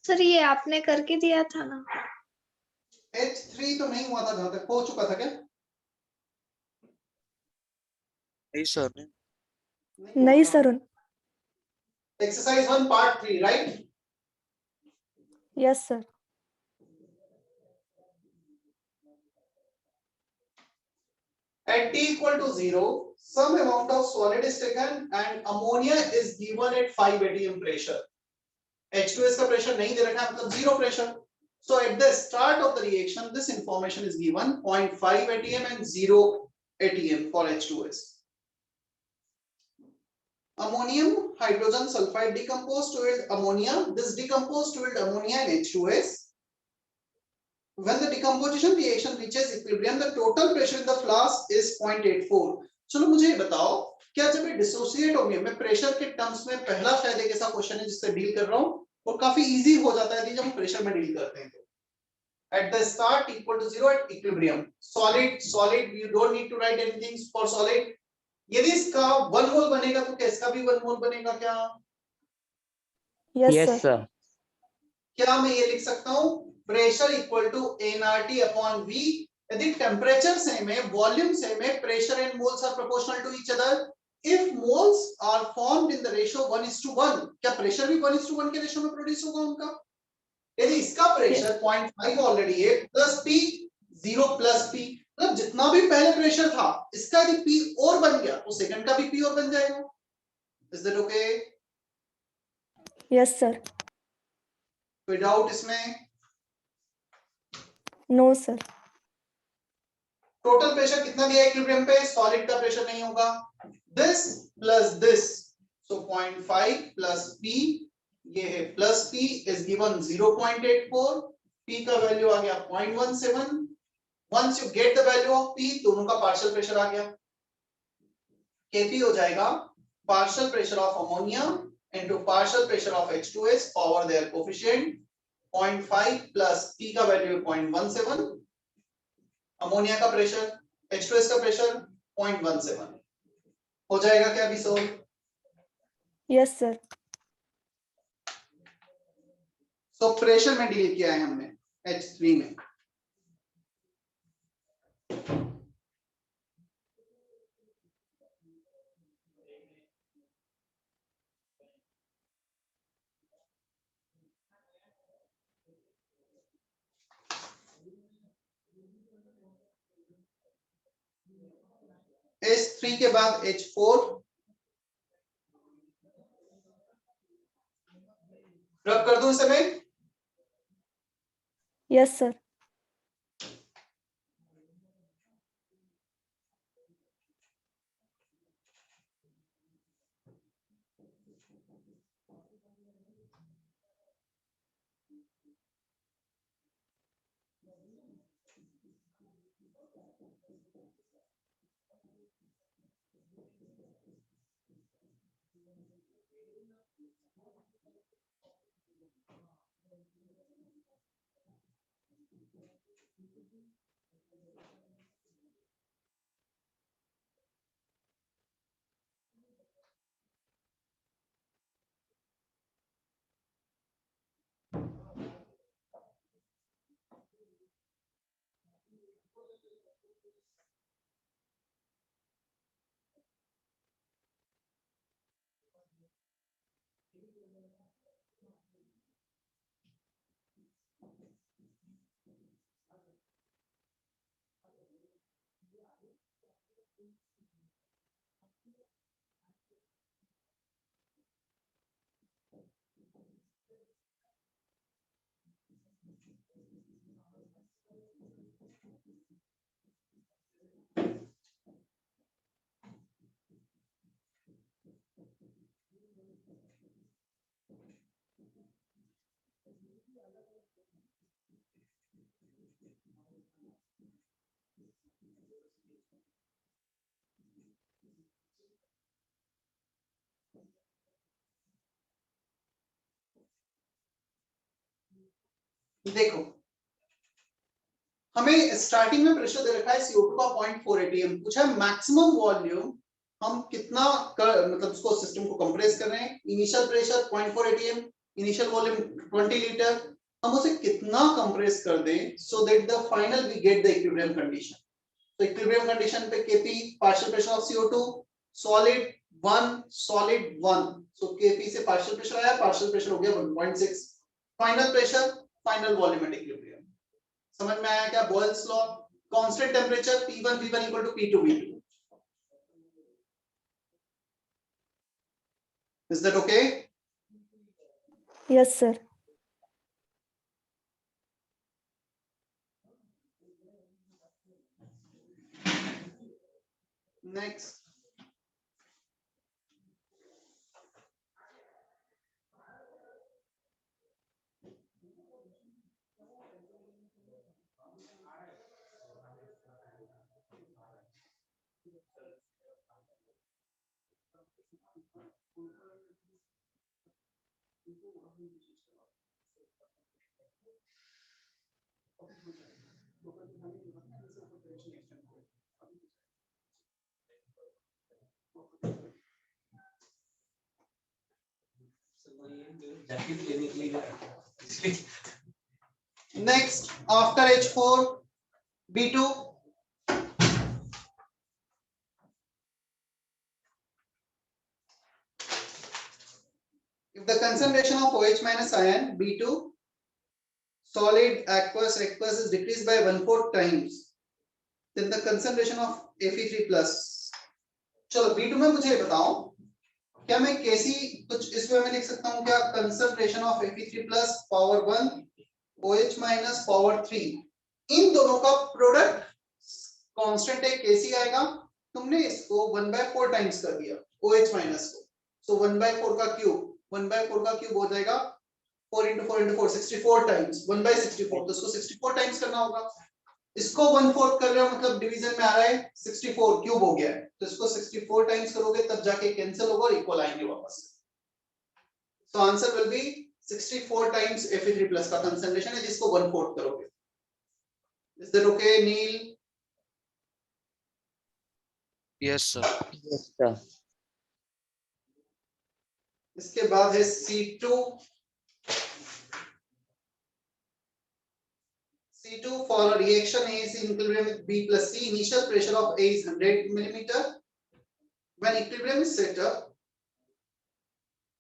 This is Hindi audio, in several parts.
सर ये आपने करके दिया था ना। H3 तो नहीं हुआ था, जहां तक हो चुका था क्या? नहीं सर, नहीं sir. Exercise 1 part 3, right? Yes sir. At t equal to 0, some amount of solid is taken and ammonia is given at 5 atm pressure. H2S का pressure नहीं दे रखा है, मतलब 0 pressure. So at the start of the reaction, this information is given 0.5 atm and 0 atm for H2S. Ammonium hydrogen sulfide decomposed to yield ammonia. This decomposed to yield ammonia and H2S. When the decomposition reaction reaches equilibrium, the total pressure in the flask is 0.84. चलो मुझे ये बताओ, क्या जब ये डिसोसिएट हो गया, मैं प्रेशर के टर्म्स में पहला शायद एक ऐसा क्वेश्चन है जिससे डील कर रहा हूँ और काफी इजी हो जाता है जब हम प्रेशर में डील करते हैं तो. At the start equal to 0 at equilibrium. Solid, you don't need to write anything for solid. यदि इसका 1 मोल बनेगा तो क्या इसका भी 1 मोल बनेगा क्या? Yes sir. क्या मैं ये लिख सकता हूँ pressure equal to nRT upon V? यदि टेम्परेचर सेम है, वॉल्यूम सेम है, pressure and moles are proportional to each other, if moles are formed in the ratio 1:1, क्या प्रेशर भी 1:1 के रेशियो में प्रोड्यूस होगा उनका? यदि इसका प्रेशर 0.5 ऑलरेडी है प्लस P 0 प्लस P, मतलब जितना भी पहले प्रेशर था इसका यदि P और बन गया तो सेकंड का भी P और बन जाएगा. Is that okay? Yes sir. कोई डाउट इसमें? No sir. टोटल प्रेशर कितना दिया इक्विलिब्रियम पे? सॉलिड का प्रेशर नहीं होगा, this plus this, so 0.5 plus P, ये है plus P is given 0.84, P का वैल्यू आ गया 0.17. Once you get the value of P, दोनों का पार्शियल प्रेशर आ गया, Kp हो जाएगा partial pressure of ammonia into partial pressure of H2S power their coefficient. 0.5 plus P का वैल्यू 0.17, अमोनिया का प्रेशर, H2S का प्रेशर 0.17. हो जाएगा क्या अभी solve? Yes sir. So pressure में डील किया है हमने H3 में. H3 के बाद H4, रब कर दूं इसे मैं? Yes sir. देखो हमें स्टार्टिंग में प्रेशर दे रखा है CO2 का 0.4 atm, पूछा है मैक्सिमम वॉल्यूम हम कितना मतलब उसको सिस्टम को कंप्रेस कर रहे हैं। Initial pressure 0.4 atm, initial volume 20 litre, हम उसे कितना कंप्रेस कर दें so that the final we get the equilibrium condition. तो इक्विलिब्रियम कंडीशन पे Kp partial pressure of CO2, solid 1 solid 1, so Kp से पार्शियल प्रेशर आया, पार्शियल प्रेशर हो गया 1.6, final pressure, final volume and equilibrium. समझ में आया क्या? Boyle's law, constant temperature P1 V1 equal to P2 V2। Is that okay? Yes sir. Next, next after H4 B2, if the concentration of OH minus ion B2 solid aqueous is decreased by 1/4 times, then the concentration of Fe3 plus। चलो B2 में मुझे बताओ, क्या मैं कैसी कुछ इस वे में लिख सकता हूँ क्या? Concentration of Fe3 plus power 1 OH minus power 3, इन दोनों का प्रोडक्ट कांस्टेंट है, कैसी आएगा? तुमने इसको 1/4 टाइम्स कर दिया OH माइनस को, सो 1/4 का क्यूब, 1/4 का क्यूब हो जाएगा 4 into 4 into 4 64 टाइम्स, 1/64, तो इसको 64 टाइम्स करना होगा। इसको 1/4 कर रहे हो मतलब डिवीजन में आ रहा है 64 क्यूब हो गया है, तो इसको 64 टाइम्स करोगे तब जाके कैंसिल होगा और इक्वल आएंगे वापस। So answer will be 64 times Fe3 plus का कंसंट्रेशन है जिसको 1/4 करोगे। Is that okay Neel? Yes sir. Yes sir. इसके बाद है C2 for a reaction A is in equilibrium with B plus C. Initial pressure of A is 100 millimeter. When equilibrium is set up,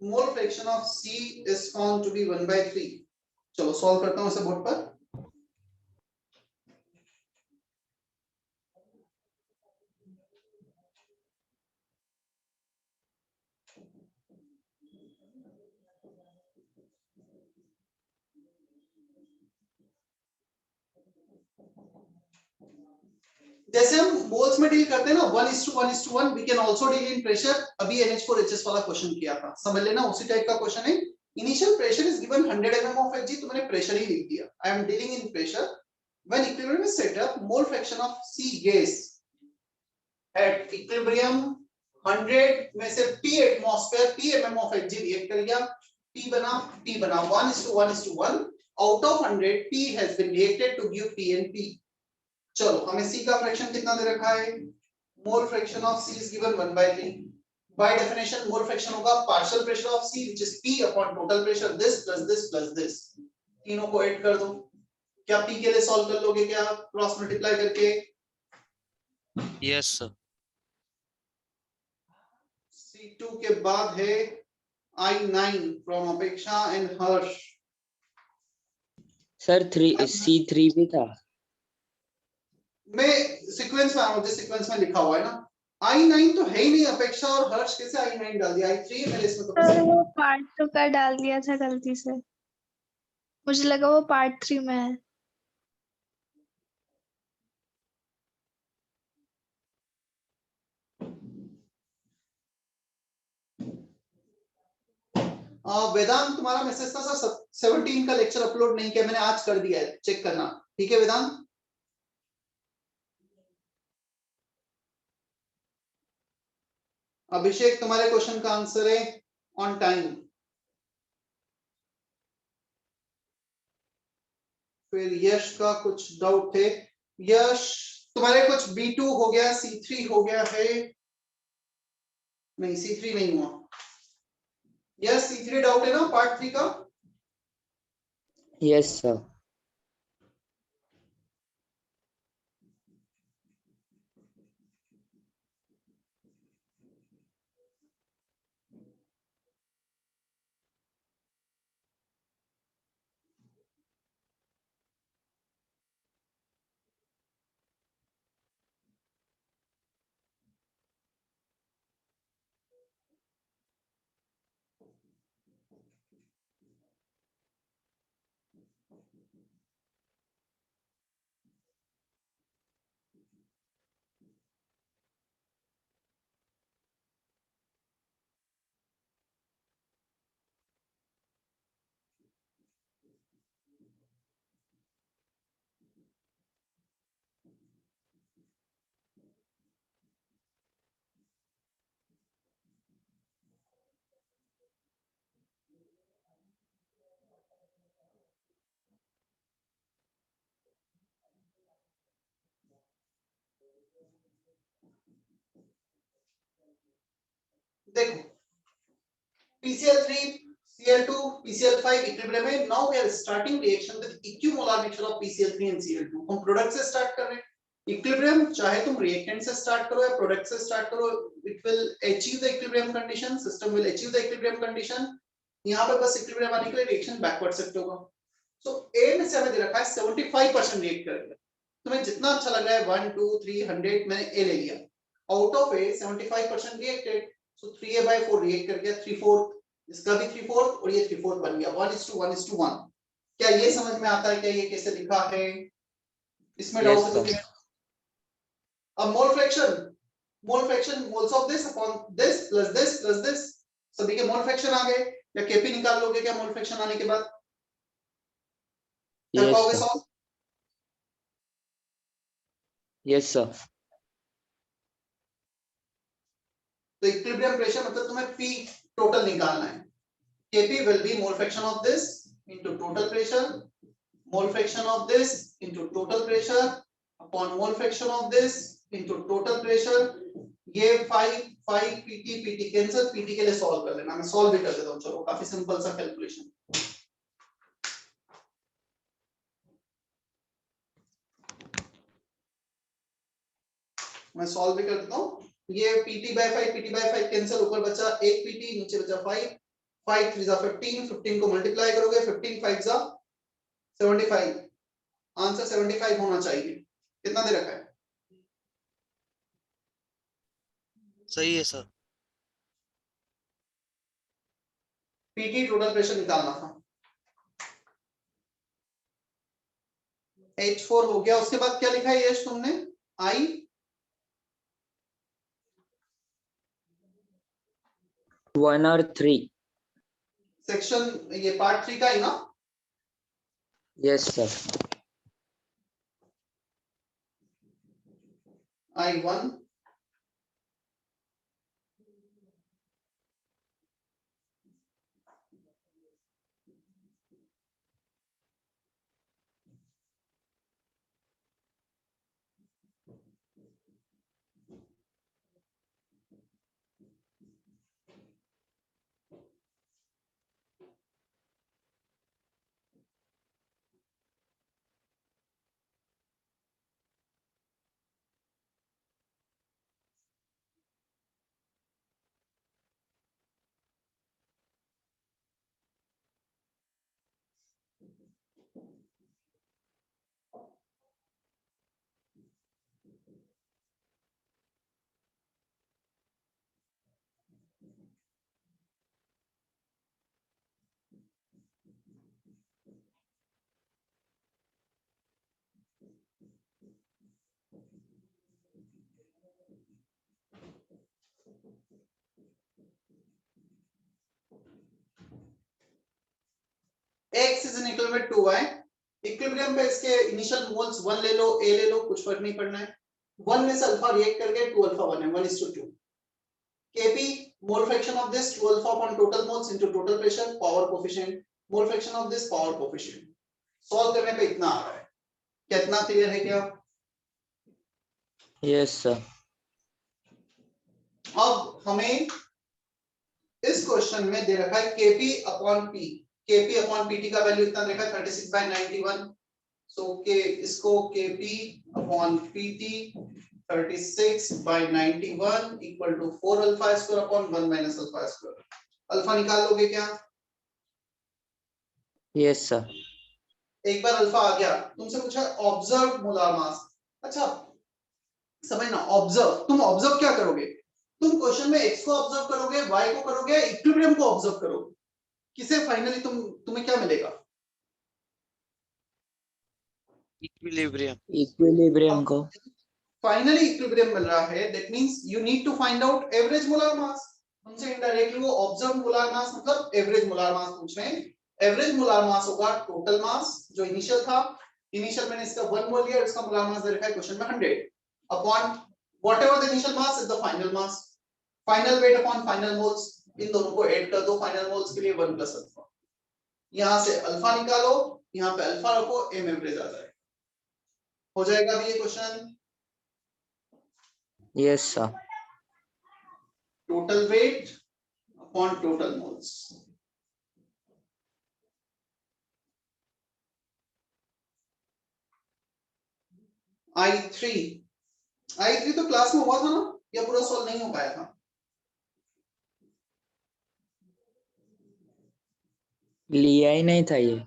mole fraction of C is found to be 1/3. चलो सॉल्व करता हूं इसे बोर्ड पर। जैसे हम मोल्स में डील करते हैं ना 1:1:1, we can also deal in pressure. अभी NH4HS वाला क्वेश्चन किया था, समझ लेना उसी टाइप का क्वेश्चन है। Initial pressure is given 100 mm of Hg, तो मैंने प्रेशर ही लिख दिया। I am dealing in pressure. When equilibrium is set up, mole fraction of C gas at equilibrium 100 में से P atmosphere P mm of Hg react कर गया, P बना 1:1:1। Out of 100 P has been reacted to give P and P। चलो हमें C का फ्रैक्शन कितना दे रखा है? Mole fraction of C is given 1/3। By definition mole fraction होगा partial pressure of C which is P upon total pressure, this plus this plus this. तीनों को ऐड कर दो। क्या P के लिए सॉल्व कर लोगे क्या क्रॉस मल्टीप्लाई करके? Yes sir. C2 के बाद है I9 फ्रॉम अपेक्षा एंड हर्ष। सर C3 भी था। मैं सीक्वेंस में आ रहा हूं, जिस सीक्वेंस में लिखा हुआ है ना। I9 तो है ही नहीं, अपेक्षा और हर्ष कैसे I9 डाल दिया? I3 मेरे इसमें तो सर वो पार्ट 2 का डाल दिया था गलती से, मुझे लगा वो पार्ट 3 में है। वेदांत तुम्हारा मैसेज था सर 17 का लेक्चर अपलोड नहीं किया, मैंने आज कर दिया है, चेक करना। ठीक है वेदांत? अभिषेक तुम्हारे क्वेश्चन का आंसर है ऑन टाइम। फिर यश का कुछ डाउट थे। यश तुम्हारे कुछ B2 हो गया, C3 हो गया है, नहीं C3 नहीं हुआ। यस C3 डाउट है ना पार्ट 3 का? Yes, sir. देखो PCl3 Cl2 PCl5 इक्विलिब्रियम में। Now we are starting reaction with equimolar mixture of PCl3 and Cl2। हम प्रोडक्ट से स्टार्ट कर रहे हैं। इक्विलिब्रियम चाहे तुम रिएक्टेंट से स्टार्ट करो या प्रोडक्ट से स्टार्ट करो, it will achieve the equilibrium condition, system will achieve the equilibrium condition. यहां पे बस इक्विलिब्रियम आने के लिए रिएक्शन बैकवर्ड शिफ्ट होगा। सो ए में से हमें दे रखा है 75% रिएक्ट करेगा। तुम्हें जितना अच्छा लग रहा है 1 2 3 100, मैंने ए ले लिया। Out of A 75% reacted, so 3a/4 react कर गया 3/4, इसका भी 3/4 और ये 3/4 बन गया 1:1:1। क्या ये समझ में आता है क्या ये कैसे लिखा है? इसमें डाउट Yes, है तो sir. क्या? अब mole fraction moles of this upon this plus this, सभी के मोल फ्रैक्शन आ गए। या केपी निकाल लोगे क्या मोल फ्रैक्शन आने के बाद? कर Yes, पाओगे sir. सॉल्व? Yes, sir. तो इक्विलिब्रियम प्रेशर मतलब तुम्हें P टोटल निकालना है। Kp will be mole fraction of this into total pressure, mole fraction of this into total pressure upon mole fraction of this into total pressure। ये 5 pt कैंसिल, pt के लिए सॉल्व कर लेना। मैं सॉल्व भी कर देता हूं, चलो काफी सिंपल सा कैलकुलेशन। मैं सॉल्व भी कर देता हूं। ये pt/5 कैंसिल, ऊपर बचा 1 pt, नीचे बचा 5 5 3 15, 15 को मल्टीप्लाई करोगे 15 5 75। आंसर 75 होना चाहिए। कितना दे रखा है? सही है सर। पीटी टोटल प्रेशर निकालना था। H4 हो गया। उसके बाद क्या लिखा है यश तुमने? I 1 or 3. सेक्शन, ये पार्ट 3 का ही ना? Yes, sir. I1 X is an equal with 2y। Equilibrium पे इसके इनिशियल मोल्स 1 ले लो, A ले लो, कुछ फर्क नहीं पड़ना है। 1 में से अल्फा रिएक्ट करके 2 अल्फा 1 है 1:2। Kp mole fraction of this 2 alpha upon total moles into total pressure, power coefficient, mole fraction of this power coefficient। Solve करने पे इतना आ रहा है। कितना क्लियर है क्या? Yes, sir. अब हमें इस क्वेश्चन में दे रखा है Kp upon P. Kp upon PT का वैल्यू इतना दे रखा है 36/91। सो के इसको Kp upon PT 36/91 equal to 4 alpha square upon 1 minus alpha square. Alpha निकाल लोगे क्या? Yes, sir. एक बार अल्फा आ गया, तुमसे पूछा ऑब्जर्व मोलार मास। अच्छा समझना, ऑब्जर्व, तुम ऑब्जर्व क्या करोगे? तुम क्वेश्चन में x को ऑब्जर्व करोगे, y को करोगे, इक्विलिब्रियम को ऑब्जर्व करोगे। किसे फाइनली तुम्हें क्या मिलेगा? इक्विलिब्रियम। Equilibrium को. फाइनली इक्विलिब्रियम मिल रहा है, that means you need to find out average molar mass. तुमसे इनडायरेक्टली वो ऑब्जर्व मोलार मास मतलब एवरेज मोलार मास पूछ रहे हैं। एवरेज मोलार मास होगा टोटल मास जो इनिशियल था। इनिशियल मैंने इसका 1 मोल लिया, इसका मोलार मास दे रखा है क्वेश्चन में 100 upon whatever the initial mass is the final mass. Final weight upon final moles, इन दोनों को ऐड कर दो फाइनल मोल्स के लिए 1 प्लस अल्फा। यहां से अल्फा निकालो, यहां पे अल्फा रखो, एम एवरेज आ जाएगा। हो जाएगा अभी ये question. Yes, sir. Total weight upon total moles. I3 तो क्लास में हुआ था ना, या पूरा सॉल्व नहीं हो पाया था? लिया ही नहीं था ये.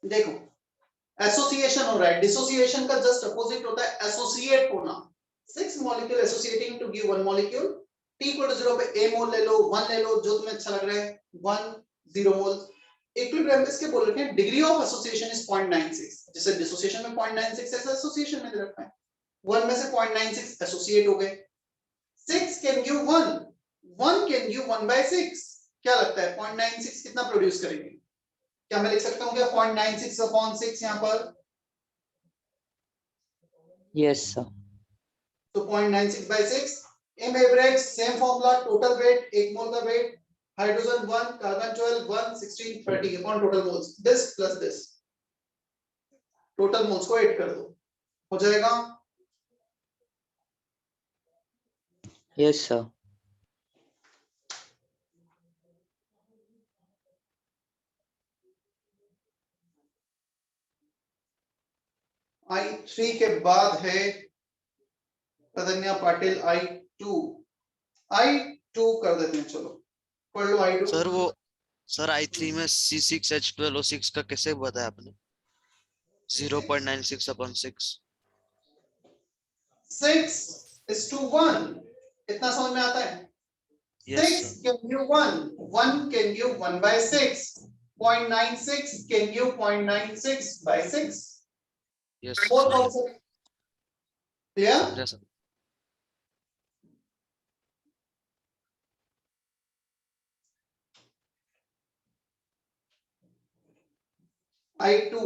देखो एसोसिएशन हो रहा है, डिसोसिएशन का जस्ट अपोजिट होता है एसोसिएट होना। 6 molecule associating to give 1 molecule. t equal to 0 पे a मोल ले लो, 1 ले लो, जो तुम्हें अच्छा लग रहा है, 1 0 मोल। इक्विलिब्रियम इसके बोल रखे हैं डिग्री ऑफ एसोसिएशन इज 0.96, जैसे डिसोसिएशन में 0.96 ऐसा एसोसिएशन में दे रखा है। 1 में से 0.96 एसोसिएट हो गए। 6 कैन गिव 1, 1 कैन गिव 1/6। क्या लगता है 0.96 कितना प्रोड्यूस करेंगे? क्या मैं लिख सकता हूं क्या 0.96 अपॉन 6 यहां पर? Yes, sir. तो 0.96/6। m average same formula, total weight, एक मोल का weight, hydrogen 1, carbon 12, 1 16 30 upon total moles, this plus this. Total moles को ऐड कर दो, हो जाएगा। Yes, sir. I3 के बाद है प्रदन्या पाटिल I2 कर देते हैं, चलो पढ़ लो I2। सर वो सर I3 में C6H12O6 का कैसे बताया आपने? 0.96 अपॉन 6। 6:1 इतना समझ में आता है? Yes 6 sir. can give 1, 1 can give 1/6, 0.96 can give 0.96/6। Yes 4000 clear? समझा sir. I2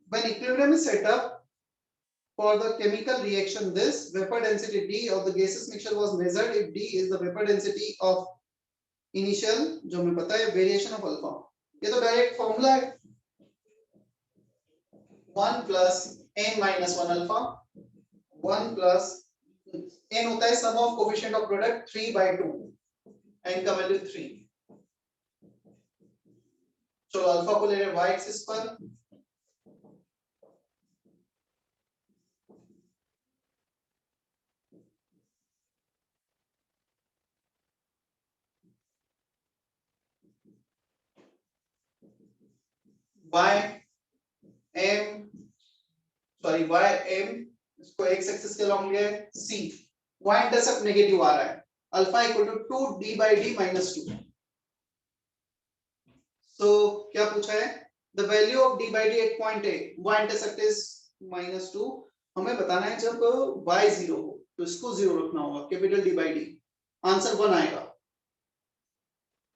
when equilibrium is set up for the chemical reaction, this vapor density D of the gaseous mixture was measured if D is the vapor density of initial, जो हमें पता है variation of alpha। ये तो डायरेक्ट फॉर्मूला है, 1 plus n minus 1 alpha, 1 plus n होता है sum of coefficient of product 3/2, n का वैल्यू 3। चलो अल्फा को ले रहे y एक्सिस पर, y m इसको x एक्सिस के लॉन्ग लिया है, c y इंटरसेप्ट नेगेटिव आ रहा है, alpha equal to 2 D by D minus 2। So क्या पूछा है, the value of D by D at point A y intercept is -2। हमें बताना है जब y 0 हो तो इसको 0 रखना होगा, capital D by D, answer 1 आएगा।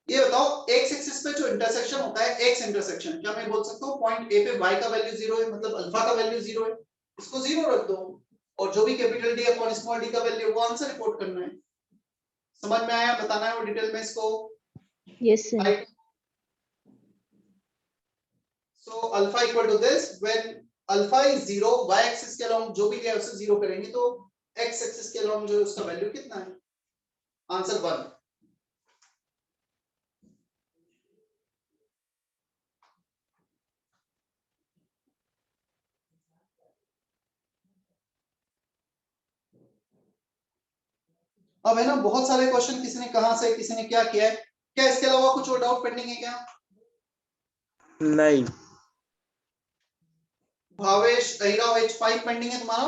ये बताओ x एक्सिस पे जो इंटरसेक्शन होता है x इंटरसेक्शन, क्या मैं बोल सकता हूँ पॉइंट a पे y का वैल्यू 0 है, मतलब अल्फा का वैल्यू 0 है, इसको 0 रख दो और जो भी capital D upon small D का वैल्यू वो आंसर रिपोर्ट करना है। समझ में आया, बताना है वो डिटेल में इसको। Yes sir. So alpha equal to this, when alpha is 0, y axis के along जो भी लिया उसे 0 करेंगे तो x axis के along जो उसका वैल्यू कितना है, आंसर 1। अब है ना बहुत सारे क्वेश्चन, किसी ने कहां से किसी ने क्या किया है, क्या इसके अलावा कुछ और डाउट पेंडिंग है क्या? नहीं। भावेश अहिराव H5 पेंडिंग है तुम्हारा?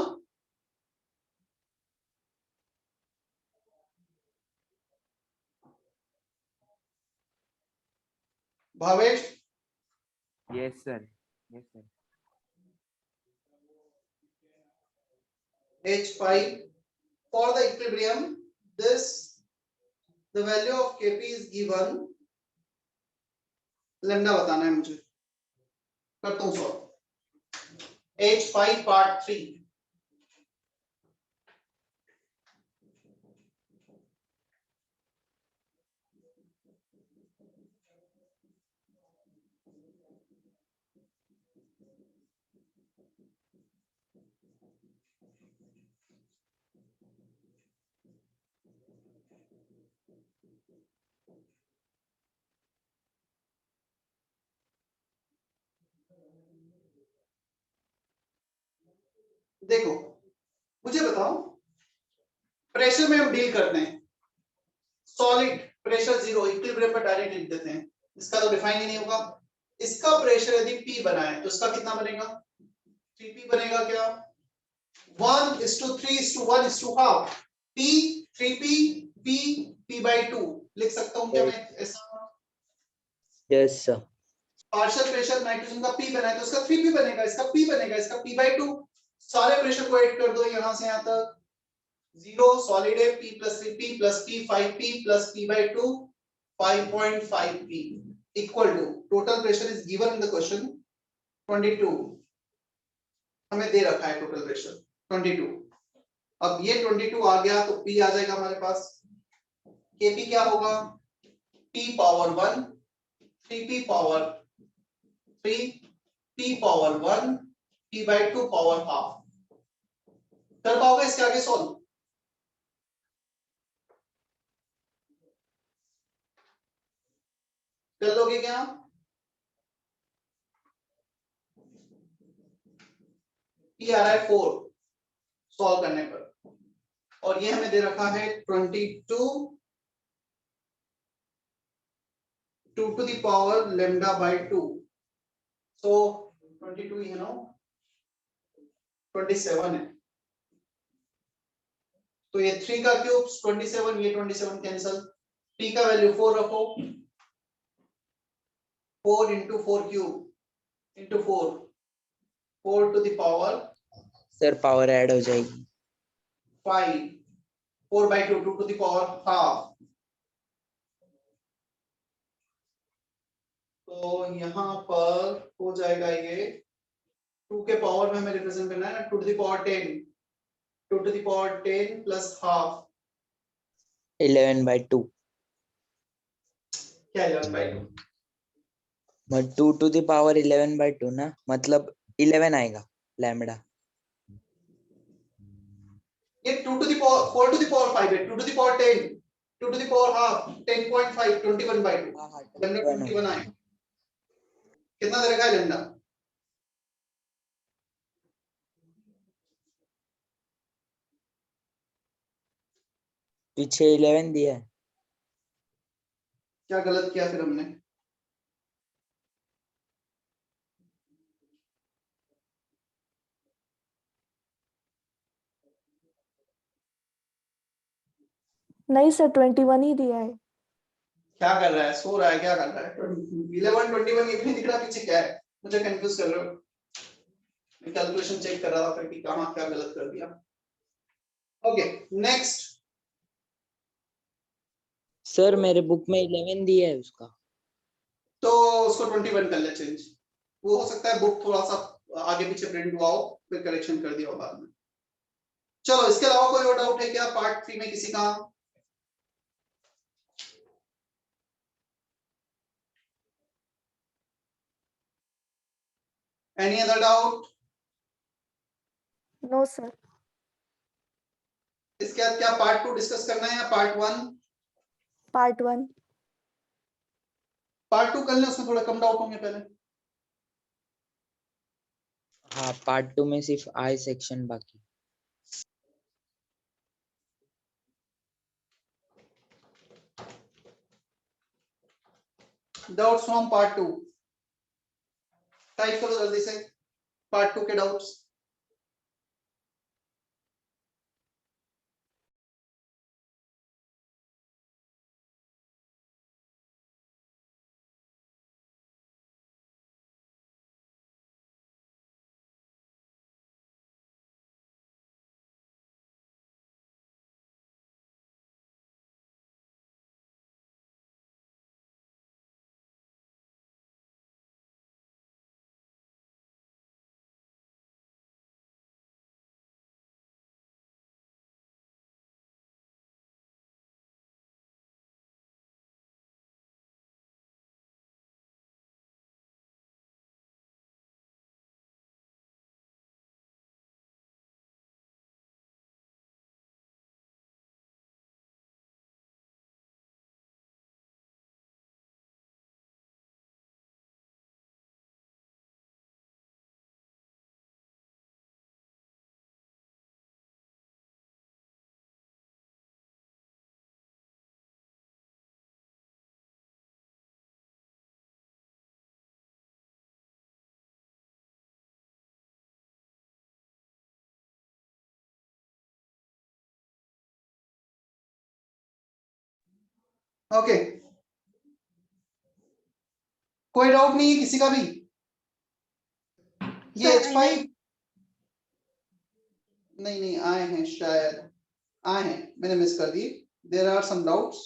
Bhavesh Yes, sir. Yes, sir. H5 for the equilibrium, this the value of Kp is given, lambda बताना है मुझे, करता हूं सॉल्व। H5 पार्ट 3, देखो मुझे बताओ, प्रेशर में हम डील करते हैं, सॉलिड प्रेशर 0 इक्विलिब्रियम पर डायरेक्ट लिख देते हैं, इसका तो डिफाइन ही नहीं होगा। इसका प्रेशर यदि P बना है तो इसका कितना बनेगा, 3P बनेगा क्या, 1:3:1:1/2, P 3P P P/2 लिख सकता हूं क्या मैं ऐसा? Yes sir. Partial pressure nitrogen का P बना है तो इसका 3P बनेगा, इसका P बनेगा, इसका P/2। सारे प्रेशर को ऐड कर दो यहां से यहां तक, 0 सॉलिड है, P + 3P + P 5P + P/2 5.5P equal to, total pressure is given in the question 22, हमें दे रखा है टोटल प्रेशर 22। अब ये 22 आ गया तो P आ जाएगा हमारे पास, Kp क्या होगा, P power 1 3P power 3 P power 1 P/2 power half. कर पाओगे इसके आगे सॉल्व? कर लोगे क्या? P आ रहा है 4 सॉल्व करने पर, और ये हमें दे रखा है 22 2 to the power λ/2, so 22 ही है ना, 27 है, तो ये 3 का क्यूब 27, ये 27 कैंसल, P का वैल्यू 4 रखो, 4 into 4 cube into 4 to the power sir power add हो जाएगी। 5, 4/2 2 to the power half, तो यहाँ पर हो जाएगा ये 2 के पावर में हमें रिप्रेजेंट करना है ना, 2 to the power 10 2 to the power 10 plus half 11/2, क्या 11/2, 2 to the power 11/2 ना, मतलब 11 आएगा लैम्बडा। ये 2 to the power 4 to the power 5 है, 2 to the power 10 2 to the power half 10.5 21/2, lambda 21 आए, कितना दे रखा है लैम्डा, पीछे 11 दिया है। क्या गलत किया फिर हमने? नहीं सर 21 ही दिया है। क्या कर रहा है, सो रहा है, क्या कर रहा है? 11 21 ये भी नहीं दिख रहा, पीछे क्या है? मुझे कंफ्यूज कर रहे हो। मैं कैलकुलेशन चेक कर रहा था फिर कि कहाँ क्या गलत कर दिया। Okay next. सर मेरे बुक में 11 दिया है उसका। तो उसको 21 कर ले चेंज। वो हो सकता है बुक थोड़ा सा आगे पीछे प्रिंट हुआ हो, फिर करेक्शन कर दिया हो बाद में। चलो इसके अलावा कोई और डाउट है क्या पार्ट 3 में किसी का? Any other doubt? No sir. इसके बाद क्या पार्ट 2 डिस्कस करना है या पार्ट 1? पार्ट 1। पार्ट 2 कर लें, उसमें थोड़ा कम डाउट होंगे पहले। हाँ पार्ट 2 में सिर्फ आई सेक्शन बाकी। डाउट्स फ्रॉम पार्ट 2 टाइप करो जल्दी से, पार्ट 2 के डाउट्स। ओके कोई डाउट नहीं है किसी का भी? ये सर, H5 नहीं आए हैं, शायद आए हैं, मैंने मिस कर दी। There are some doubts.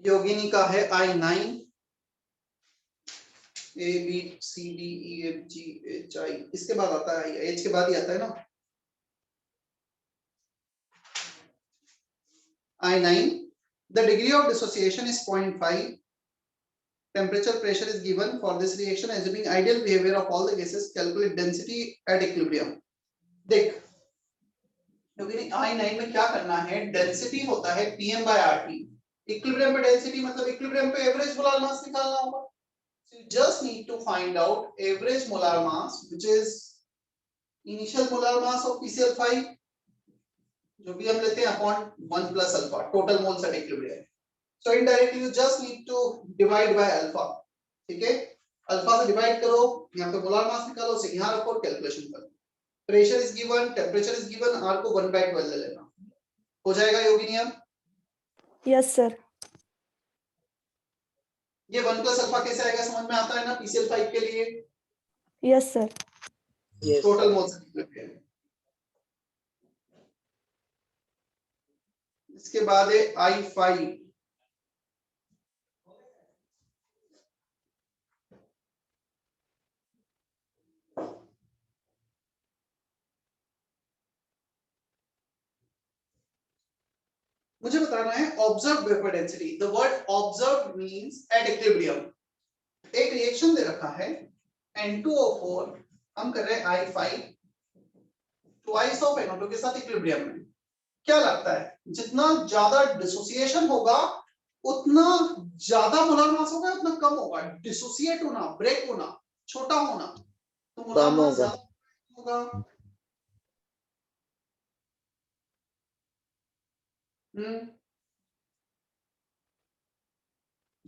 Yogini का है I9 A B C D E F G H I, इसके बाद आता है H के बाद ही आता है ना I9। The degree of dissociation is 0.5. Temperature pressure is given for this reaction assuming ideal behavior of all the gases. Calculate density at equilibrium. देख क्योंकि I9 में क्या करना है, डेंसिटी होता है PM/RT। इक्विलिब्रियम पे डेंसिटी मतलब इक्विलिब्रियम पे एवरेज मोलार मास निकालना होगा। So you just need to find out average molar mass, which is initial molar mass of PCl5, जो भी हम लेते हैं upon 1 plus alpha, total moles at equilibrium. So indirectly you just need to divide by alpha, ठीक है? अल्फा से डिवाइड करो, यहाँ पे मोलार मास निकालो, उसे यहाँ रखो और कैलकुलेशन करो। Pressure is given, temperature is given, R को 1/12 ले लेना, हो जाएगा योगिनी अब? Yes sir. ये 1 प्लस अल्फा कैसे आएगा समझ में आता है ना PCl5 के लिए? Yes sir. Total moles at equilibrium। इसके बाद है I5। मुझे बताना है observe vapour density. The word observe means at equilibrium. एक रिएक्शन दे रखा है N2O4, हम कर रहे हैं I5 ट्वाइस ऑफ NO2 के साथ इक्विलिब्रियम में। क्या लगता है जितना ज्यादा डिसोसिएशन होगा उतना ज्यादा मोलर मास होगा, उतना कम होगा? डिसोसिएट होना, ब्रेक होना, छोटा होना, तो मोलर मास ज्यादा होगा।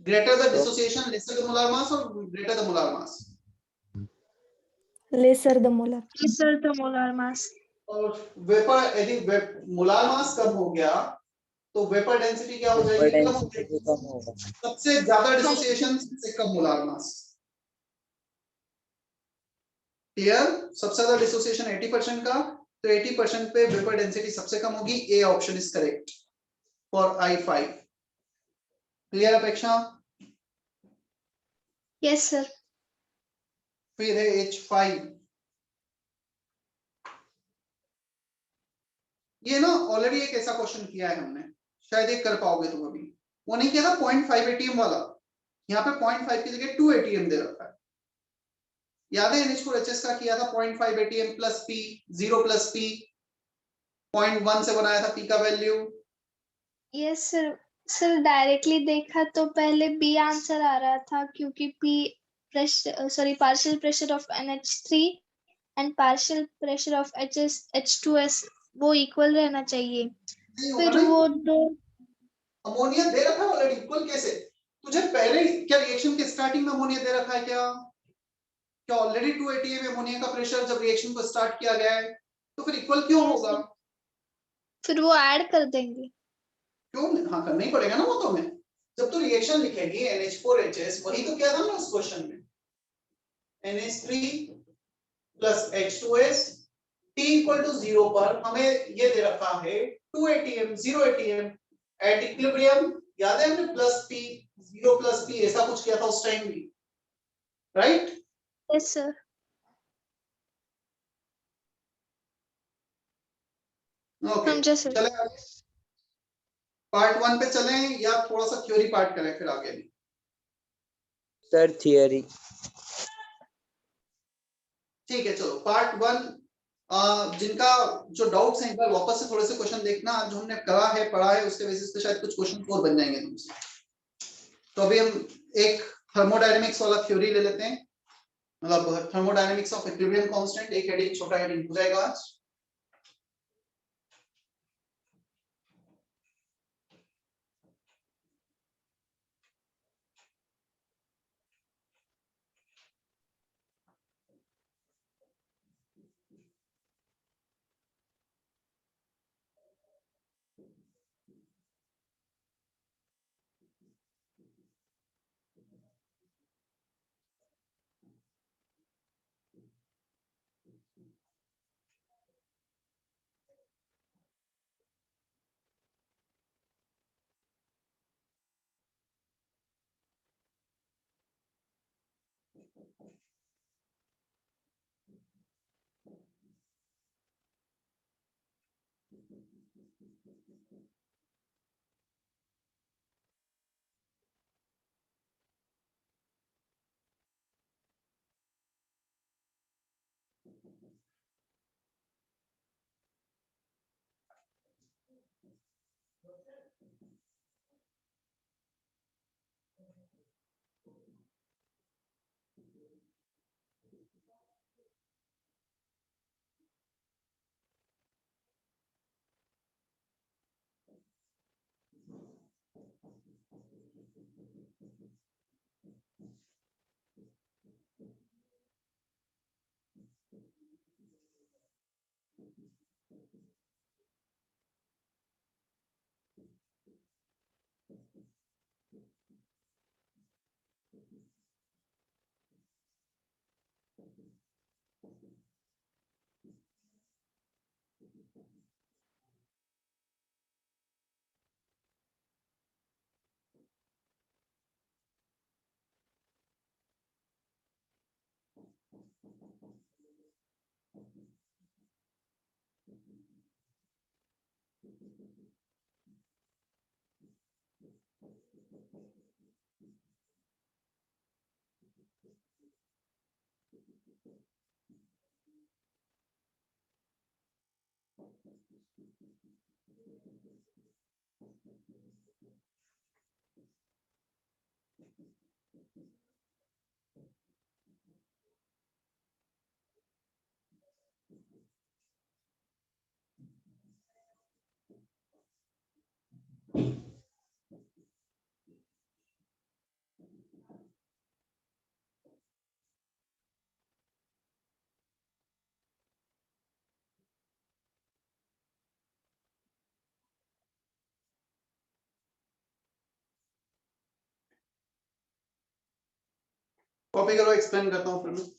Greater the dissociation, lesser the molar mass, or greater the molar mass? Lesser the molar. lesser the molar mass. और वेपर यदि मोलार मास कम हो गया तो वेपर डेंसिटी क्या हो जाएगी, कम हो डेंसिटी भी जाएगी। कम होगा। सबसे ज्यादा डिसोसिएशन से कम मोलार मास। क्लियर? सबसे ज्यादा डिसोसिएशन 80% का, तो 80% पे वेपर डेंसिटी सबसे कम होगी। A option is correct for I5। Clear Apeksha? Yes sir. फिर है H5। ये ना ऑलरेडी एक ऐसा क्वेश्चन किया है हमने, शायद एक कर पाओगे तुम अभी। वो नहीं किया था 0.5 एटीएम वाला, यहाँ पे 0.5 की जगह 2 एटीएम दे रखा है। याद है NH4HS का किया था 0.5 ATM plus P, 0 plus P, 0.1 से बनाया था पी का value. Yes sir. Sir directly देखा तो पहले बी आंसर आ रहा था, क्योंकि P pressure, sorry, partial pressure of NH3 and partial pressure of H2S वो इक्वल रहना चाहिए। नहीं होगा फिर नहीं, वो दो, अमोनिया दे रखा है ऑलरेडी, इक्वल कैसे? तुझे पहले क्या रिएक्शन के स्टार्टिंग में अमोनिया दे रखा है क्या? क्या ऑलरेडी 2 एटीएम अमोनिया का प्रेशर जब रिएक्शन को स्टार्ट किया गया है, तो फिर इक्वल क्यों Yes, होगा? फिर वो ऐड कर देंगे। क्यों? हाँ करना ही पड़ेगा ना वो तो। हमें जब तू रिएक्शन लिखेगी NH4HS, वही तो किया था ना उस क्वेश्चन में, NH3 plus H2S T equal to 0 पर हमें ये दे रखा है 2 एटीएम 0 एटीएम एट इक्विलिब्रियम। याद है हमने प्लस P 0 प्लस P ऐसा कुछ किया था उस टाइम भी, राइट? Yes sir. ओके समझा सर। चले आगे। पार्ट 1 पे चलें या थोड़ा सा थ्योरी पार्ट करें फिर आगे? Sir theory. ठीक है चलो पार्ट 1। जिनका जो डाउट्स हैं एक बार वापस से थोड़े से क्वेश्चन देखना, जो हमने करा है पढ़ा है उसके बेसिस पे शायद कुछ क्वेश्चन और बन जाएंगे तुमसे। तो अभी हम एक थर्मोडायनेमिक्स वाला थ्योरी ले लेते हैं, मतलब थर्मोडायनेमिक्स ऑफ इक्विलिब्रियम कांस्टेंट। एक हेडिंग, छोटा हेडिंग हो जाएगा आज। कॉपी करो, एक्सप्लेन करता हूँ फिर मैं।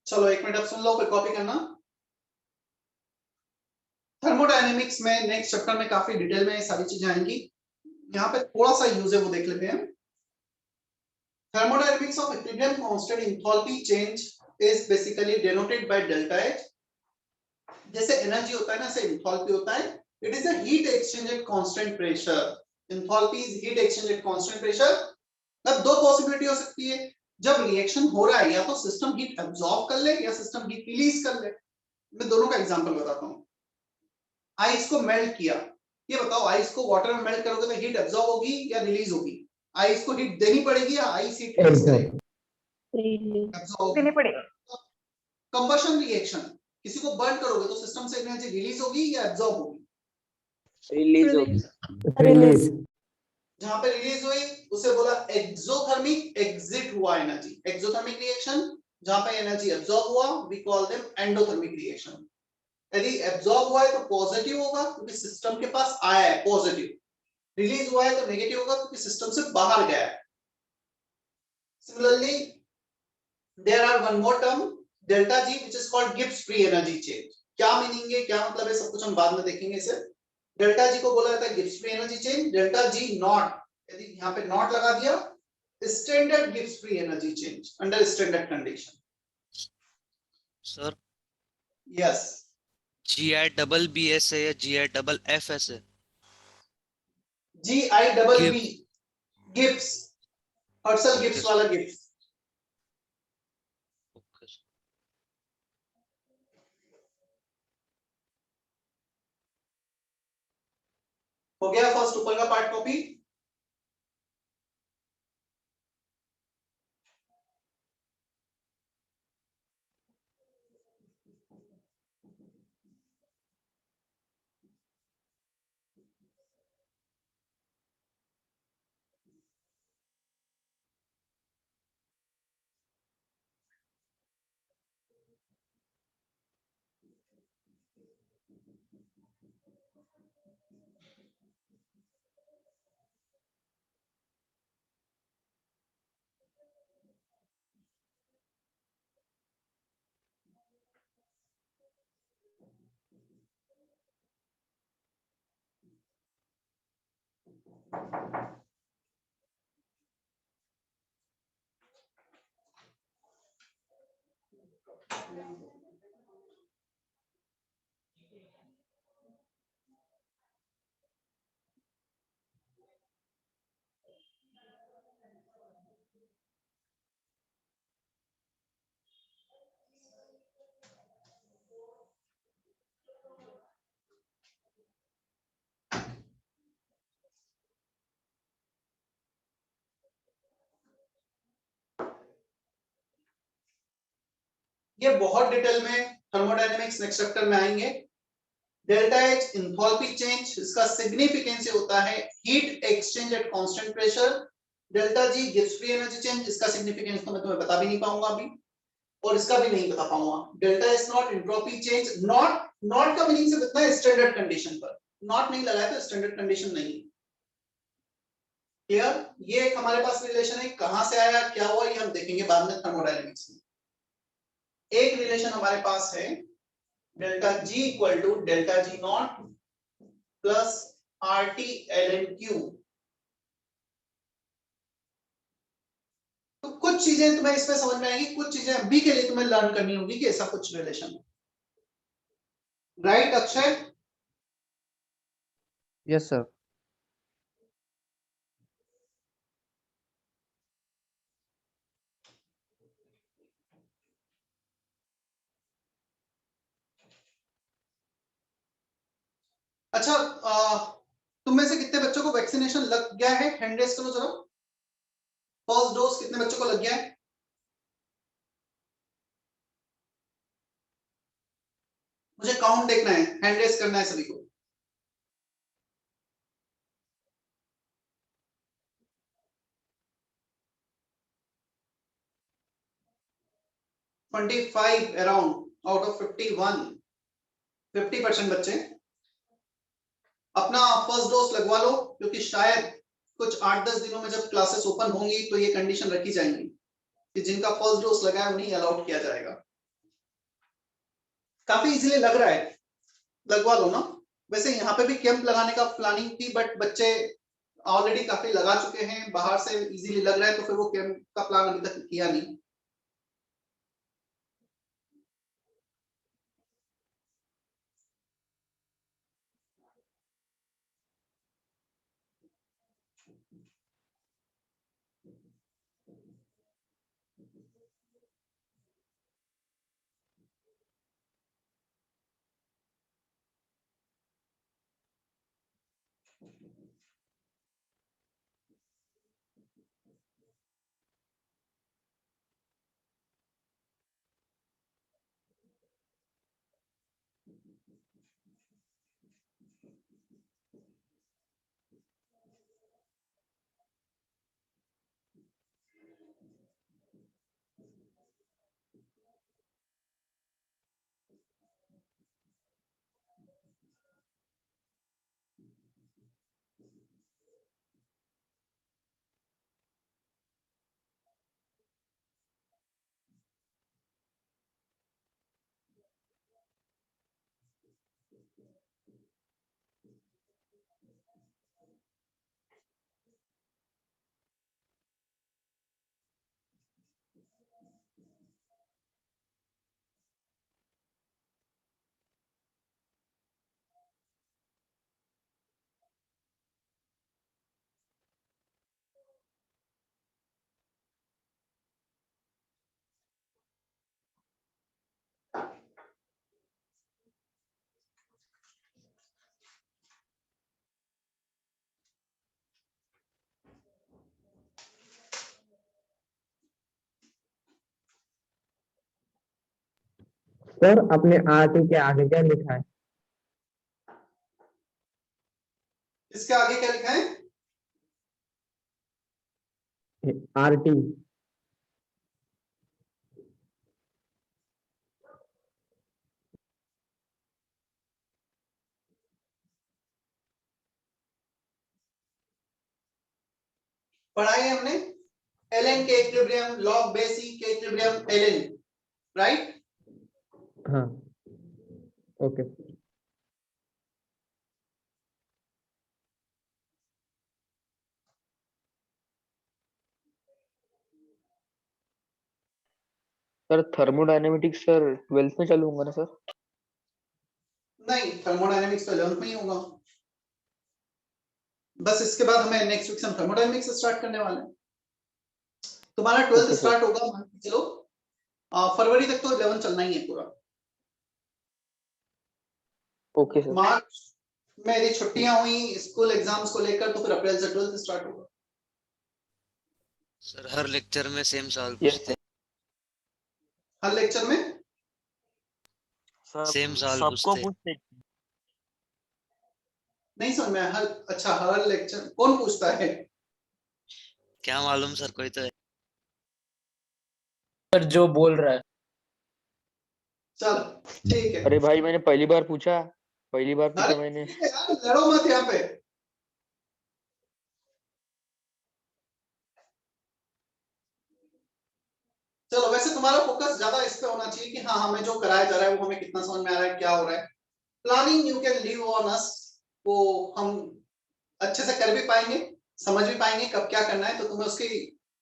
चलो 1 मिनट अब सुन लो, फिर कॉपी करना। थर्मोडायनेमिक्स में नेक्स्ट चैप्टर में काफी डिटेल में ये सारी चीजें आएंगी। यहाँ पे थोड़ा सा यूज है वो देख लेते हैं। Thermodynamics of equilibrium constant enthalpy change is basically denoted by delta H. जैसे एनर्जी होता है ना, ऐसे enthalpy होता है। It is a heat exchange at constant pressure. Enthalpy is heat exchange at constant pressure. अब दो पॉसिबिलिटी हो सकती है, जब रिएक्शन हो रहा है या तो सिस्टम हीट एब्जॉर्ब कर ले या सिस्टम हीट रिलीज कर ले। मैं दोनों का एग्जांपल बताता हूँ। आइस को मेल्ट किया, ये बताओ आइस को वाटर में मेल्ट करोगे तो हीट एब्जॉर्ब होगी या रिलीज होगी? आइस को हीट देनी पड़ेगी या आइस हीट रिलीज करेगी? एब्जॉर्ब देनी पड़ेगी। कंबशन रिएक्शन, किसी को बर्न करोगे तो सिस्टम से एनर्जी रिलीज होगी या एब्जॉर्ब होगी? रिलीज होगी। रिलीज। जहां पे रिलीज हुई उसे बोला एक्सोथर्मिक एग्जिट हुआ एनर्जी। एक्सोथर्मिक रिएक्शन जहां पे एनर्जी एब्जॉर्ब हुआ we call them endothermic reaction. यदि एब्जॉर्ब हुआ है तो पॉजिटिव होगा क्योंकि सिस्टम के पास आया है पॉजिटिव, रिलीज हुआ है तो नेगेटिव होगा क्योंकि सिस्टम से बाहर गया है। Similarly there are one more term delta G which is called Gibbs free energy change. क्या मीनिंग है, क्या मतलब है, सब कुछ हम बाद में देखेंगे। इसे डेल्टा जी को बोला जाता है Gibbs free energy change. Delta G not, यदि यहाँ पे नॉट लगा दिया, standard Gibbs free energy change under standard condition. Sir yes, GI BBS है या GI FF है? GIBB Gibbs, Harshal okay Gibbs वाला गिब्स। ओके। हो गया फर्स्ट ऊपर का पार्ट कॉपी। ये बहुत डिटेल में थर्मोडायनेमिक्स नेक्स्ट चैप्टर में आएंगे। डेल्टा एच इंथैल्पी चेंज, इसका सिग्निफिकेंस होता है heat exchange at constant pressure. Delta G gives free energy change, इसका सिग्निफिकेंस तो मैं तुम्हें बता भी नहीं पाऊंगा अभी, और इसका भी नहीं बता पाऊंगा। Delta H not entropy change, not का मीनिंग सिर्फ इतना है स्टैंडर्ड कंडीशन पर, नॉट नहीं लगाया तो स्टैंडर्ड कंडीशन नहीं। क्लियर? ये एक हमारे पास रिलेशन है, कहां से आया क्या हुआ ये हम देखेंगे बाद में थर्मोडायनेमिक्स में। एक रिलेशन हमारे पास है delta G equal to delta G not plus R T L N Q. तो कुछ चीजें तुम्हें इसमें समझ में आएंगी, कुछ चीजें अभी के लिए तुम्हें लर्न करनी होगी कि ऐसा कुछ रिलेशन है। राइट अक्षय? Yes sir. अच्छा, तुम में से कितने बच्चों को वैक्सीनेशन लग गया है? हैंड रेज करो जरा। फर्स्ट डोज कितने बच्चों को लग गया है? मुझे काउंट देखना है, हैंड रेज करना है सभी को। $25 अराउंड आउट ऑफ 51, 50% बच्चे अपना फर्स्ट डोज लगवा लो, क्योंकि शायद कुछ 8-10 दिनों में जब क्लासेस ओपन होंगी तो ये कंडीशन रखी जाएंगी कि जिनका फर्स्ट डोज लगा है उन्हें अलाउड किया जाएगा। काफी इजीली लग रहा है, लगवा लो ना। वैसे यहाँ पे भी कैंप लगाने का प्लानिंग थी, बट बच्चे ऑलरेडी काफी लगा चुके हैं, बाहर से इजीली लग रहा है, तो फिर वो कैंप का प्लान अभी तक किया नहीं। सर अपने आरटी के आगे क्या लिखा है? इसके आगे क्या लिखा है? आरटी। पढ़ा है हमने ln के इक्विलिब्रियम log बेस e के इक्विलिब्रियम ln, राइट? हाँ okay. Sir thermodynamics sir 12th में चालू होगा ना सर? नहीं, थर्मोडायनेमिक्स तो 11th में ही होगा। बस इसके बाद हमें नेक्स्ट वीक से हम थर्मोडायनेमिक्स स्टार्ट करने वाले हैं। तुम्हारा 12th Okay, स्टार्ट होगा, मान के चलो फरवरी तक तो 11 चलना ही है पूरा। Okay sir. मार्च में यदि छुट्टियां हुई स्कूल एग्जाम्स को लेकर तो फिर अप्रैल से 12th स्टार्ट होगा। सर हर लेक्चर में सेम सवाल यस पूछते हैं। हर लेक्चर में सेम सवाल सबको पूछते। पूछते। नहीं समझ में हर अच्छा हर लेक्चर कौन पूछता है? क्या मालूम सर, कोई तो है। सर जो बोल रहा है। चलो ठीक है। अरे भाई मैंने पहली बार पूछा अरे मैंने। ठीक है यार, लड़ो मत यहाँ पे। चलो वैसे तुम्हारा फोकस ज्यादा इस पे होना चाहिए कि हाँ हमें जो कराया जा रहा है वो हमें कितना समझ में आ रहा है, क्या हो रहा है। Planning you can leave on us, वो हम अच्छे से कर भी पाएंगे, समझ भी पाएंगे कब क्या करना है। तो तुम्हें उसकी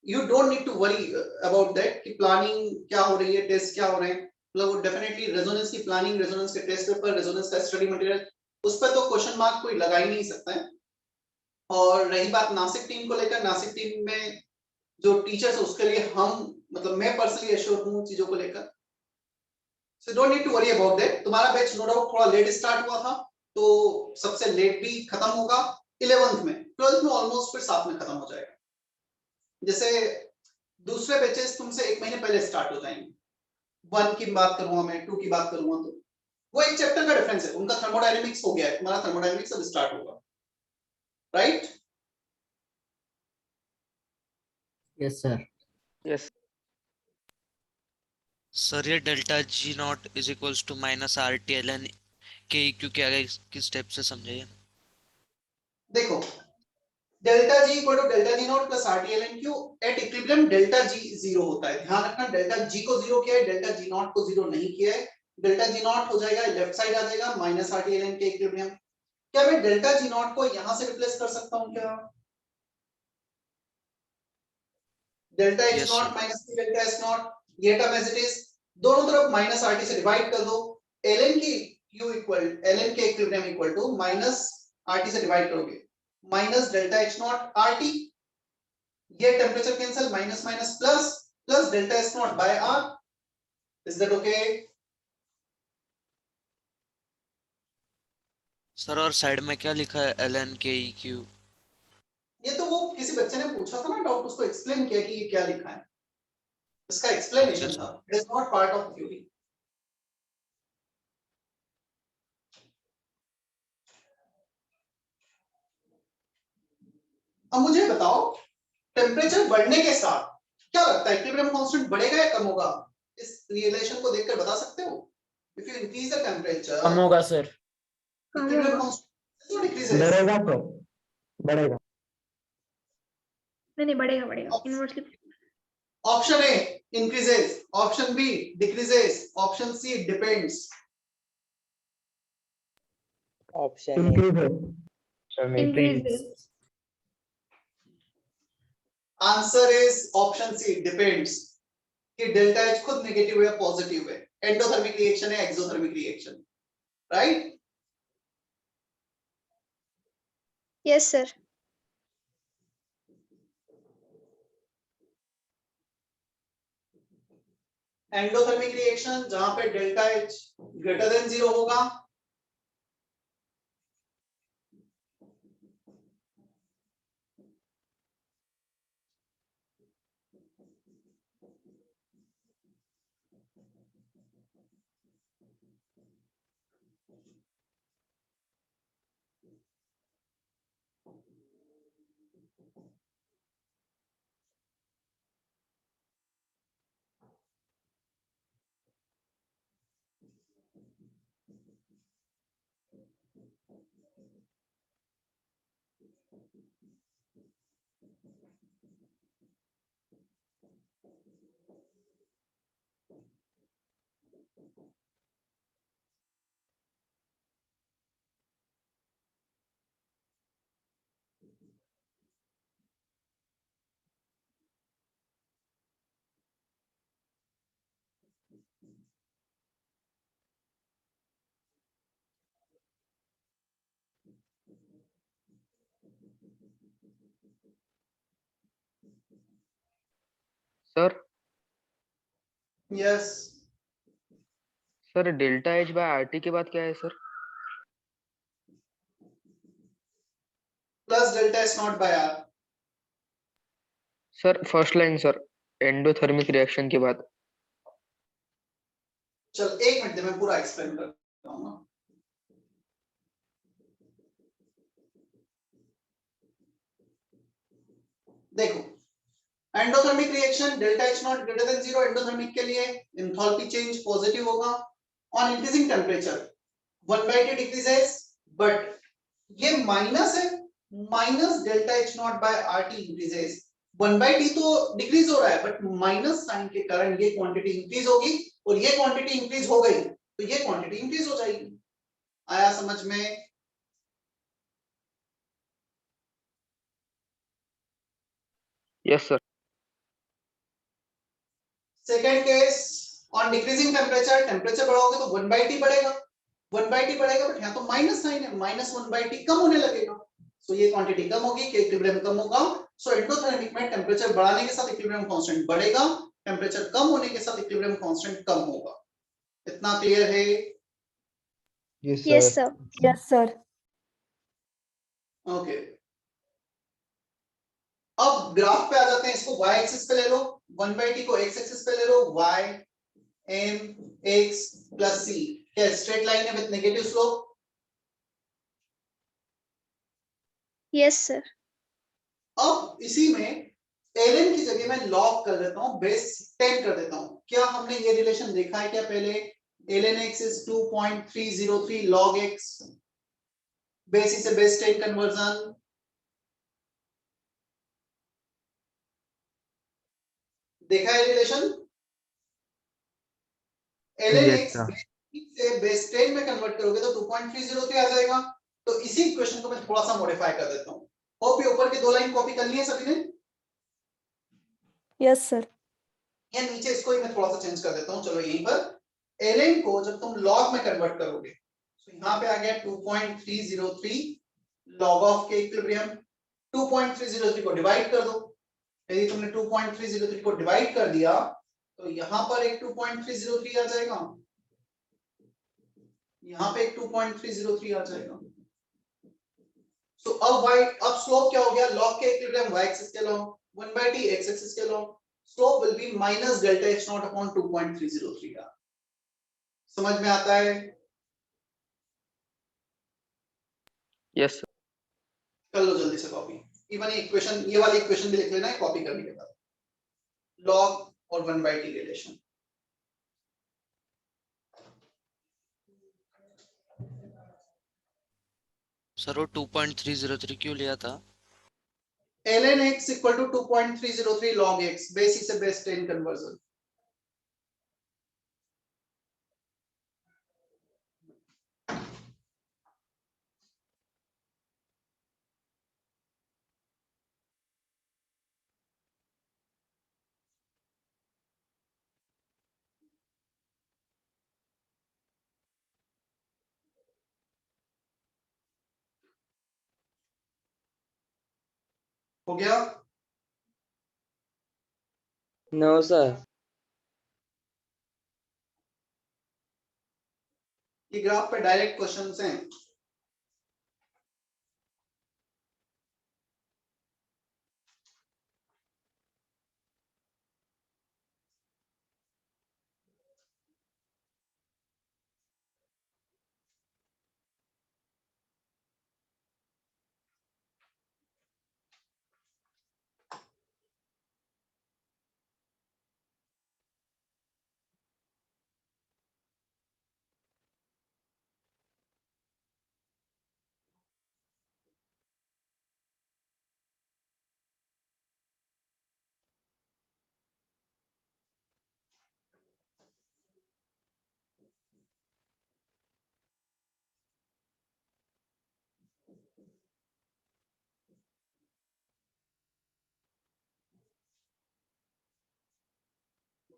you don't need to worry about that कि प्लानिंग क्या हो रही है, टेस्ट क्या हो रहे हैं। मतलब वो डेफिनेटली रेजोनेंस की प्लानिंग, रेजोनेंस के टेस्ट पेपर, रेजोनेंस का स्टडी मटेरियल, उस पर तो क्वेश्चन मार्क कोई लगा ही नहीं सकता है। और रही बात नासिक टीम को लेकर, नासिक टीम में जो टीचर्स है उसके लिए हम मतलब मैं पर्सनली एश्योर हूँ चीजों को लेकर। So don't need to worry about that. तुम्हारा बैच नो डाउट थोड़ा लेट स्टार्ट हुआ था, तो सबसे लेट भी खत्म होगा 11th में, 12th में ऑलमोस्ट फिर साथ में खत्म हो जाएगा। जैसे दूसरे बैचेस तुमसे 1 महीने पहले स्टार्ट हो जाएंगे। 1 की बात करूंगा मैं, 2 की बात करूंगा तो वो एक चैप्टर का डिफरेंस है। उनका थर्मोडायनेमिक्स हो गया है, तुम्हारा थर्मोडायनेमिक्स अब स्टार्ट होगा, right? Yes sir. Yes sir ये delta G naught is equals to minus R T L N K Q के आगे किस स्टेप से समझाइए। देखो delta G equal to delta G not plus RTLN Q at equilibrium delta G zero होता है। ध्यान रखना डेल्टा जी को जीरो किया है, डेल्टा जी नॉट को जीरो नहीं किया है। डेल्टा जी नॉट हो जाएगा लेफ्ट साइड आ जाएगा माइनस आरटीएलएन के इक्विलिब्रियम। क्या मैं डेल्टा जी नॉट को यहां से रिप्लेस कर सकता हूं क्या? Delta H yes not sir. Minus delta S not, ये टर्म एज इट इज, दोनों तरफ माइनस आरटी से डिवाइड कर दो। एलएन की क्यू इक्वल एलएन के equilibrium equal to minus R T से डिवाइड करोगे minus delta H nought R T, ये temperature cancel, minus minus plus, plus delta S nought by R. Is that okay? Sir और साइड में क्या लिखा है, एल एन के ई क्यू? ये तो वो किसी बच्चे ने पूछा था ना डाउट, उसको एक्सप्लेन किया कि ये क्या लिखा है, इसका एक्सप्लेनेशन था। It is not part of theory. अब मुझे बताओ टेम्परेचर बढ़ने के साथ क्या लगता है इक्विलिब्रियम कांस्टेंट बढ़ेगा या कम होगा? इस रिलेशन को देखकर बता सकते हो? If you increase the temperature, कम होगा सर। Equilibrium constant decreases. बढ़ेगा तो बढ़ेगा। नहीं बढ़ेगा बढ़ेगा inversely. Option A increases, option B decreases, option C depends. Option A. Increase है। Increases. Answer is option C depends. कि डेल्टा एच खुद नेगेटिव है या पॉजिटिव है, एंडोथर्मिक रिएक्शन है exothermic reaction, right? Yes, sir. Endothermic reaction जहां पे डेल्टा एच ग्रेटर देन 0 होगा, sir. Yes sir delta H by R T के बाद क्या है sir? Plus delta S nought by are. Sir first line sir, endothermic reaction के बाद। चल एक मिनट दे, मैं पूरा एक्सप्लेन करता हूँ ना। देखो, endothermic reaction delta H not greater than 0 endothermic के लिए एंथैल्पी चेंज पॉजिटिव होगा। On increasing temperature 1/T decreases, but ये माइनस है, minus delta H not by RT increases. 1/T तो डिक्रीज हो रहा है, बट माइनस साइन के कारण ये क्वांटिटी इंक्रीज होगी, और ये क्वांटिटी इंक्रीज हो गई तो ये क्वांटिटी इंक्रीज हो जाएगी। आया समझ में? Yes sir. Second case, on decreasing temperature, temperature बढ़ाओगे तो 1/T बढ़ेगा, 1/T बढ़ेगा, बट यहाँ तो माइनस साइन है, माइनस 1/T कम होने लगेगा, सो ये क्वांटिटी कम होगी, इक्विलिब्रियम कम होगा। सो एंडोथर्मिक में टेम्परेचर बढ़ाने के साथ इक्विलिब्रियम कांस्टेंट बढ़ेगा, टेम्परेचर कम होने के साथ इक्विलिब्रियम कांस्टेंट कम होगा। इतना क्लियर है? Yes, sir. Yes, sir. Okay, अब ग्राफ पे आ जाते हैं, इसको y एक्सिस पे ले लो, 1/T को x एक्सिस पे ले लो, y m x plus c, क्या स्ट्रेट लाइन है with negative slope? Yes, sir. अब इसी में ln की जगह मैं log कर देता हूं, बेस 10 कर देता हूं। क्या हमने ये रिलेशन देखा है क्या पहले? ln x is 2.303 log x, base से बेस 10 कन्वर्जन। देखा है रिलेशन? ln x से बेस 10 में कन्वर्ट करोगे तो 2.303 आ जाएगा। तो इसी इक्वेशन को मैं थोड़ा सा मॉडिफाई कर देता हूं। होप ये ऊपर की दो लाइन कॉपी कर ली है सभी ने? Yes, sir. या नीचे इसको ही मैं थोड़ा सा चेंज कर देता हूं। चलो यहीं पर ln को जब तुम log में कन्वर्ट करोगे तो यहाँ पे आ गया 2.303 log ऑफ के इक्विलिब्रियम। 2.303 को डिवाइड कर दो, यदि तुमने 2.303 को डिवाइड कर दिया तो यहाँ पर एक 2.303 आ जाएगा, यहाँ पे एक 2.303 आ जाएगा। तो अब स्लोप क्या हो गया? log के इक्विलिब्रियम y एक्सिस के log, 1/T x एक्सिस के log, slope will be minus delta H not upon 2.303। समझ में आता है? Yes sir. कर लो जल्दी से कॉपी। इवन ये इक्वेशन, ये वाली इक्वेशन भी लिख लेना है कॉपी करने के बाद। log और 1/T रिलेशन। सर वो 2.303 क्यों लिया था? ln x इक्वल टू 2.303 log x, बेसिक से बेस 10 कन्वर्जन। हो गया? No sir. ये ग्राफ पे डायरेक्ट क्वेश्चंस हैं।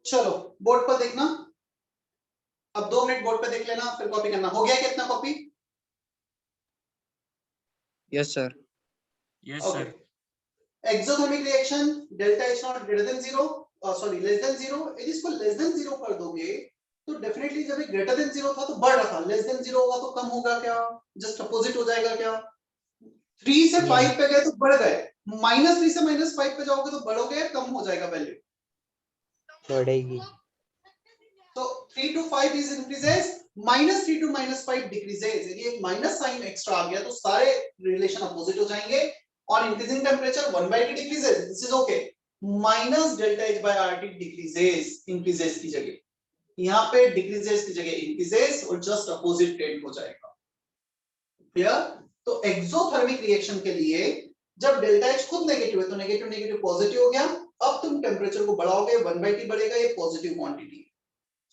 चलो बोर्ड पर देखना, अब 2 मिनट बोर्ड पे देख लेना, फिर कॉपी करना। हो गया कितना copy? Yes sir. Okay, exothermic reaction delta H not greater than 0, sorry less than 0। यदि इसको लेस देन 0 कर दोगे तो डेफिनेटली जब ये ग्रेटर देन 0 था तो बढ़ रहा था, लेस देन 0 होगा तो कम होगा क्या? जस्ट अपोजिट हो जाएगा क्या? 3 से 5 पे गए तो बढ़ गए, -3 से -5 पे जाओगे तो बढ़ोगे, कम हो जाएगा वैल्यू। बढ़ेगी। So 3 to 5 is increases, -3 to -5 decreases. यदि एक माइनस साइन एक्स्ट्रा आ गया तो सारे रिलेशन अपोजिट हो जाएंगे. On increasing temperature 1/t decreases. This is okay. Minus delta H by RT decreases, increases की जगह. यहाँ पे decreases की जगह increases और just opposite टेंड हो जाएगा. क्लियर? तो एक्सोथर्मिक रिएक्शन के लिए जब डेल्टा H खुद नेगेटिव है तो नेगेटिव नेगेटिव पॉजिटिव हो गया. अब तुम टेम्परेचर को बढ़ाओगे 1/t बढ़ेगा, ये पॉजिटिव क्वांटिटी.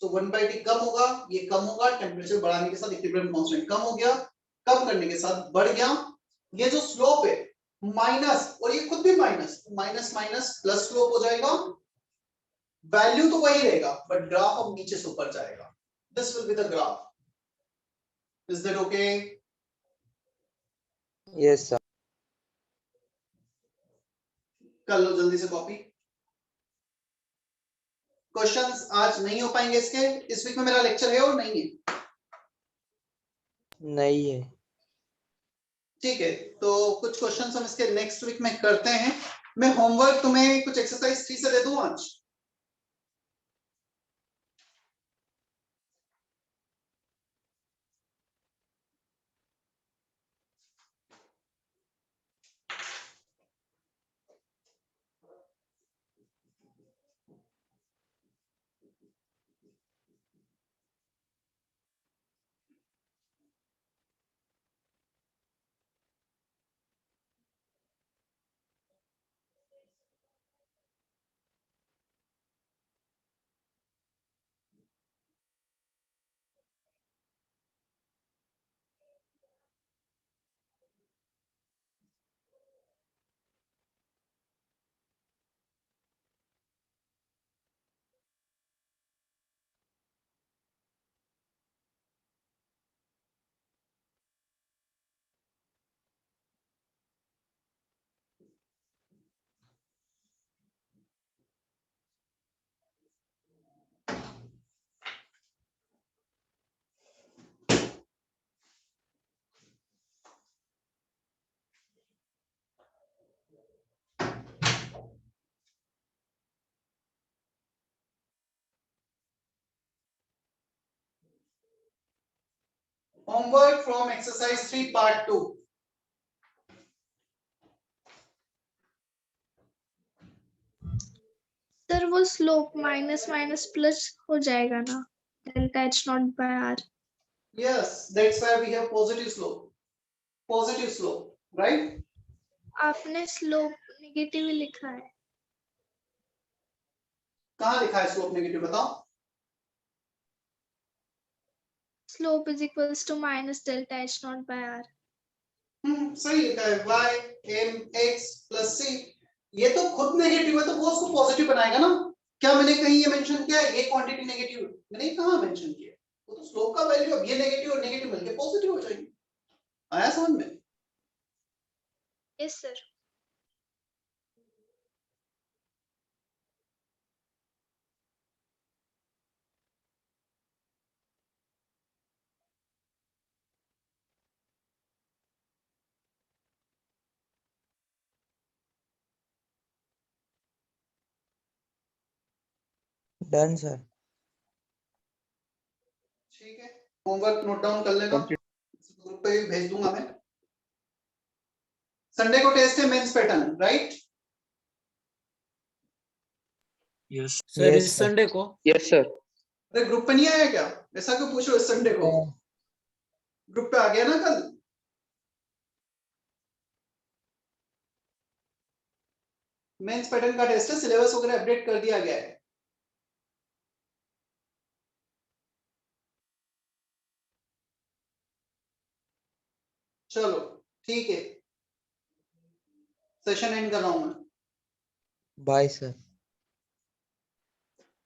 तो 1/t कम होगा, ये कम होगा, टेम्परेचर बढ़ाने के साथ इक्विलिब्रियम कांस्टेंट कम हो गया, कम करने के साथ बढ़ गया. ये जो स्लोप है माइनस और ये खुद भी minus, minus minus plus slope हो जाएगा. वैल्यू तो वही रहेगा बट ग्राफ अब नीचे से ऊपर जाएगा. This will be the graph. Is that okay? Yes sir. कर लो जल्दी से कॉपी. क्वेश्चंस आज नहीं हो पाएंगे इसके. इस वीक में मेरा लेक्चर है और नहीं है? नहीं है. ठीक है, तो कुछ क्वेश्चंस हम इसके नेक्स्ट वीक में करते हैं. मैं होमवर्क तुम्हें कुछ एक्सरसाइज 3 से दे दूं आज. Homework from exercise 3 part 2. Sir वो स्लोप माइनस माइनस प्लस हो जाएगा ना, delta H not by R. Yes, that's why we have positive slope. Positive slope, right? आपने स्लोप नेगेटिव ही लिखा है. कहाँ लिखा है स्लोप नेगेटिव बताओ? Slope is equals to minus delta H not by R. सही लिखा है y mx plus c. ये तो खुद नेगेटिव है तो वो उसको पॉजिटिव बनाएगा ना. क्या मैंने कहीं ये मेंशन किया है ये क्वांटिटी नेगेटिव है? मैंने कहाँ मेंशन किया? वो तो स्लोप का वैल्यू अब ये नेगेटिव और नेगेटिव मिलके पॉजिटिव हो जाएगी. आया समझ में? Yes sir. Done sir. ठीक है, होमवर्क नोट डाउन कर लेना, ग्रुप पे भी भेज दूंगा मैं. संडे को टेस्ट है mains pattern, right? Yes sir Yes, इस sir. संडे को. Yes sir. अरे ग्रुप पे नहीं आया क्या? ऐसा क्यों पूछो इस संडे को? ग्रुप पे आ गया ना कल? मेंस पैटर्न का टेस्ट है, सिलेबस वगैरह अपडेट कर दिया गया है. चलो ठीक है, सेशन एंड कर रहा हूं मैं. Bye sir.